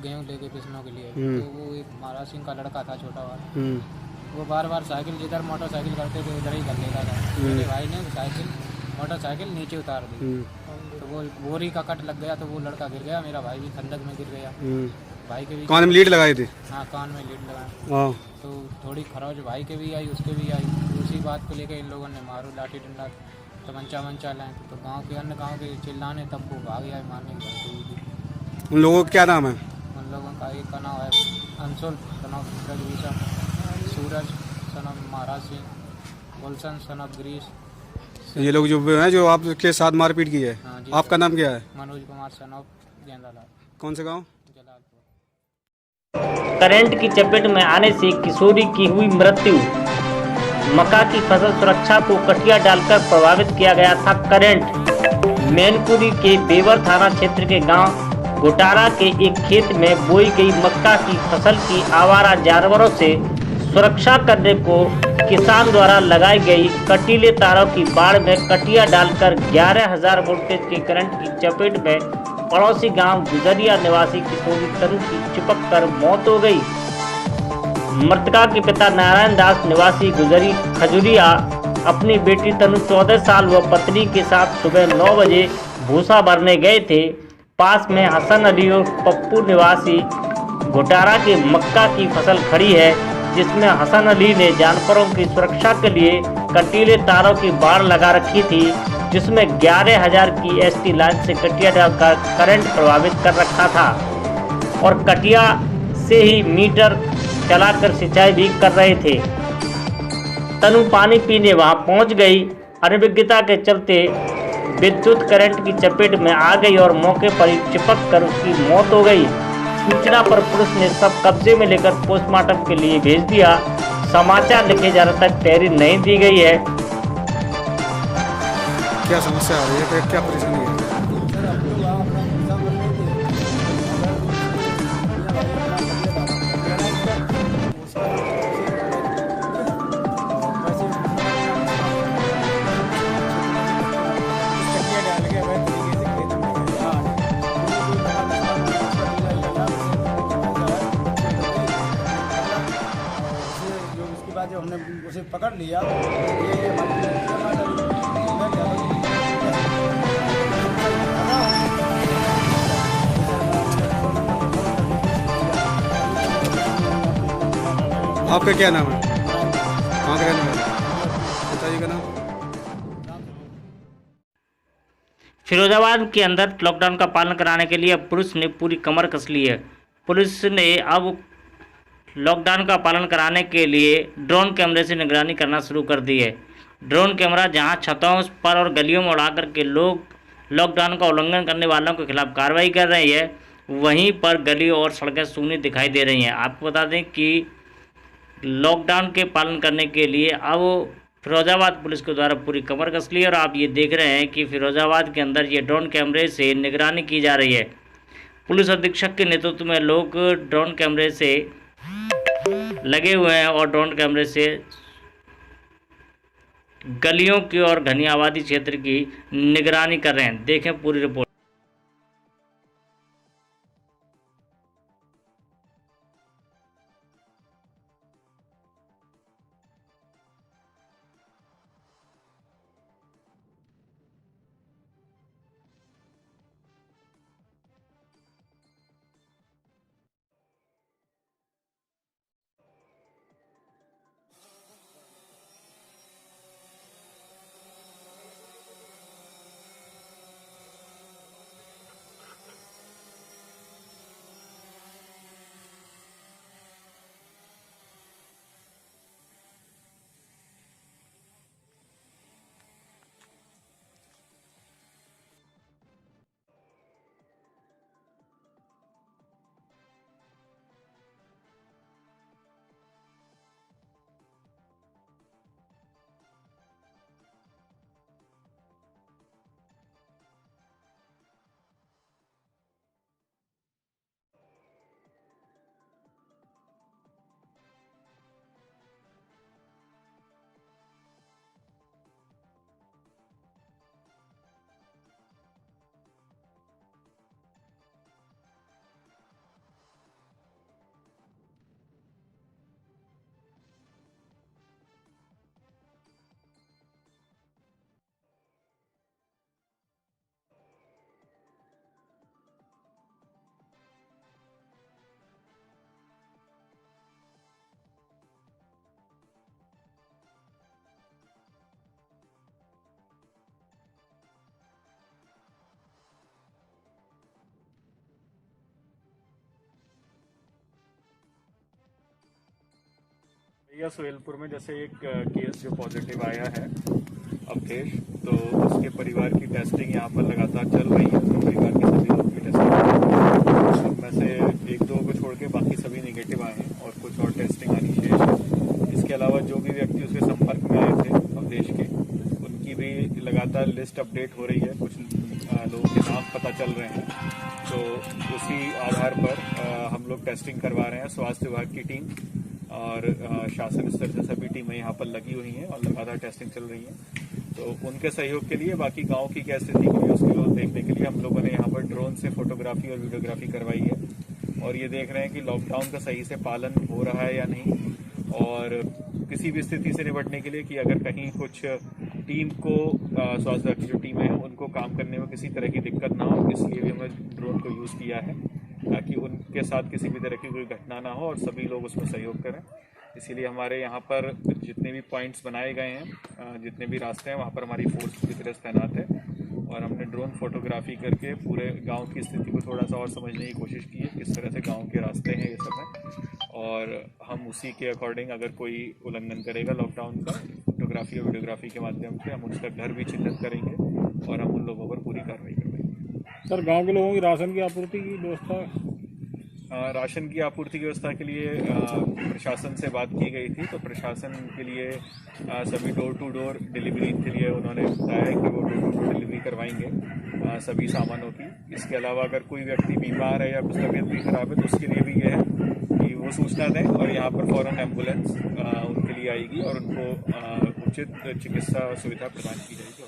गेहूँ लेके पिसने के लिए, तो वो एक महाराज सिंह का लड़का था छोटा वाला, वो बार बार साइकिल जिधर मोटरसाइकिल करते थे उधर ही कर लेता था। मेरे भाई ने मोटरसाइकिल नीचे उतार दी तो वो बोरी का कट लग गया तो वो लड़का गिर गया, मेरा भाई भी खंदक में गिर गया। भाई के भी कान में लीड लगाए थे? हाँ, कान में लीड लगाया। तो थोड़ी खरोच भाई के भी आई, उसके भी आई। उसी बात को लेकर इन लोगों ने मारो लाठी डंडा तमंचा लाए, तो गांव के अन्य गांव के चिल्लाने तब वो भाग गया मारने की। उन लोगों का क्या नाम है? उन लोगों का एक का नाम है Anshul, Suraj son of Maharaj Singh, Gulshan son of Girish. ये लोग जो हैं जो आपके साथ मारपीट की है, आपका नाम क्या है? Manoj Kumar son of Gendalal. कौन से गांव? करंट की चपेट में आने से किशोरी की हुई मृत्यु। मक्का की फसल सुरक्षा को कटिया डालकर प्रभावित किया गया था करंट। मैनपुरी के बेवर थाना क्षेत्र के गांव गोटारा के एक खेत में बोई गई मक्का की फसल की आवारा जानवरों से सुरक्षा करने को किसान द्वारा लगाई गई कटीले तारों की बाड़ में कटिया डालकर 11,000 वोल्टेज के करंट की चपेट में पड़ोसी गांव गुजरिया निवासी किशोरी तनु की चिपक कर मौत हो गई। मृतका के पिता नारायण दास निवासी गुजरी खजुरिया अपनी बेटी तनु 14 साल व पत्नी के साथ सुबह 9 बजे भूसा भरने गए थे। पास में हसन अली और पप्पू निवासी घोटारा के मक्का की फसल खड़ी है। जिसमें हसन अली ने जानवरों की सुरक्षा के लिए कंटीले तारों की बाड़ लगा रखी थी, जिसमें 11,000 की एसटी लाइन से कटिया डालकर करंट प्रभावित कर रखा था और कटिया से ही मीटर चलाकर सिंचाई भी कर रहे थे। तनु पानी पीने वहां पहुंच गई। अनभिज्ञता के चलते विद्युत करंट की चपेट में आ गई और मौके पर ही चिपक कर उसकी मौत हो गई। सूचना पर पुलिस ने सब कब्जे में लेकर पोस्टमार्टम के लिए भेज दिया। समाचार लिखे जाने तक तहरीर नहीं दी गई है। क्या समस्या आ रही है, क्या परेशानी है? जो हमने उसे पकड़ लिया आपका क्या नाम है? कहाँ का रहने वाले? पिताजी का नाम? फिरोजाबाद के अंदर लॉकडाउन का पालन कराने के लिए अब पुलिस ने पूरी कमर कस ली है। पुलिस ने अब लॉकडाउन का पालन कराने के लिए ड्रोन कैमरे से निगरानी करना शुरू कर दी है। ड्रोन कैमरा जहां छतों पर और गलियों में उड़ा करके लोग लॉकडाउन का उल्लंघन करने वालों के खिलाफ कार्रवाई कर रही है, वहीं पर गली और सड़कें सूनी दिखाई दे रही हैं। आपको बता दें कि लॉकडाउन के पालन करने के लिए अब फिरोजाबाद पुलिस के द्वारा पूरी कमर कस ली है और आप ये देख रहे हैं कि फिरोजाबाद के अंदर ये ड्रोन कैमरे से निगरानी की जा रही है। पुलिस अधीक्षक के नेतृत्व में लोग ड्रोन कैमरे से लगे हुए हैं और ड्रोन कैमरे से गलियों की और घनी आबादी क्षेत्र की निगरानी कर रहे हैं। देखें पूरी रिपोर्ट। भैया सोहेलपुर में जैसे एक केस जो पॉजिटिव आया है अवधेश, तो उसके परिवार की टेस्टिंग यहाँ पर लगातार चल रही है। तो परिवार के सभी लोगों की टेस्टिंग, उनमें से एक दो को छोड़ के बाकी सभी निगेटिव आए हैं और कुछ और टेस्टिंग आनी शेष है। इसके अलावा जो भी व्यक्ति उसके संपर्क में आए थे अवधेश के, उनकी भी लगातार लिस्ट अपडेट हो रही है। कुछ लोगों के नाम पता चल रहे हैं, तो उसी आधार पर हम लोग टेस्टिंग करवा रहे हैं। स्वास्थ्य विभाग की टीम और शासन स्तर से सभी टीमें यहाँ पर लगी हुई हैं और लगातार टेस्टिंग चल रही है। तो उनके सहयोग के लिए बाकी गांव की क्या स्थिति हुई उसके लोग देखने के लिए हम लोगों ने यहाँ पर ड्रोन से फोटोग्राफी और वीडियोग्राफी करवाई है और ये देख रहे हैं कि लॉकडाउन का सही से पालन हो रहा है या नहीं, और किसी भी स्थिति से निपटने के लिए कि अगर कहीं कुछ टीम को स्वास्थ्य विभाग की जो टीमें हैं उनको काम करने में किसी तरह की दिक्कत ना हो, इसलिए भी हमने ड्रोन को यूज़ किया है ताकि उनके साथ किसी भी तरह की कोई घटना ना हो और सभी लोग उसमें सहयोग करें। इसीलिए हमारे यहाँ पर जितने भी पॉइंट्स बनाए गए हैं, जितने भी रास्ते हैं, वहाँ पर हमारी फोर्स पूरी तरह से तैनात है और हमने ड्रोन फोटोग्राफी करके पूरे गांव की स्थिति को थोड़ा सा और समझने की कोशिश की है, किस तरह से गांव के रास्ते हैं ये सब है, और हम उसी के अकॉर्डिंग अगर कोई उल्लंघन करेगा लॉकडाउन का, फोटोग्राफी और वीडियोग्राफी के माध्यम से हम उसका घर भी चिन्हित करेंगे और हम उन लोगों पर पूरी कार्रवाई करवाएंगे। सर, गांव के लोगों की राशन की आपूर्ति की व्यवस्था, राशन की आपूर्ति की व्यवस्था के लिए प्रशासन से बात की गई थी, तो प्रशासन के लिए सभी डोर टू डोर डिलीवरी के लिए उन्होंने बताया कि वो डोर टू डोर डिलीवरी करवाएंगे सभी सामानों की। इसके अलावा अगर कोई व्यक्ति बीमार है या कुछ तबीयत भी खराब है तो उसके लिए भी ये है कि वो सूचना दें और यहाँ पर फौरन एम्बुलेंस उनके लिए आएगी और उनको उचित चिकित्सा सुविधा प्रदान की जाएगी।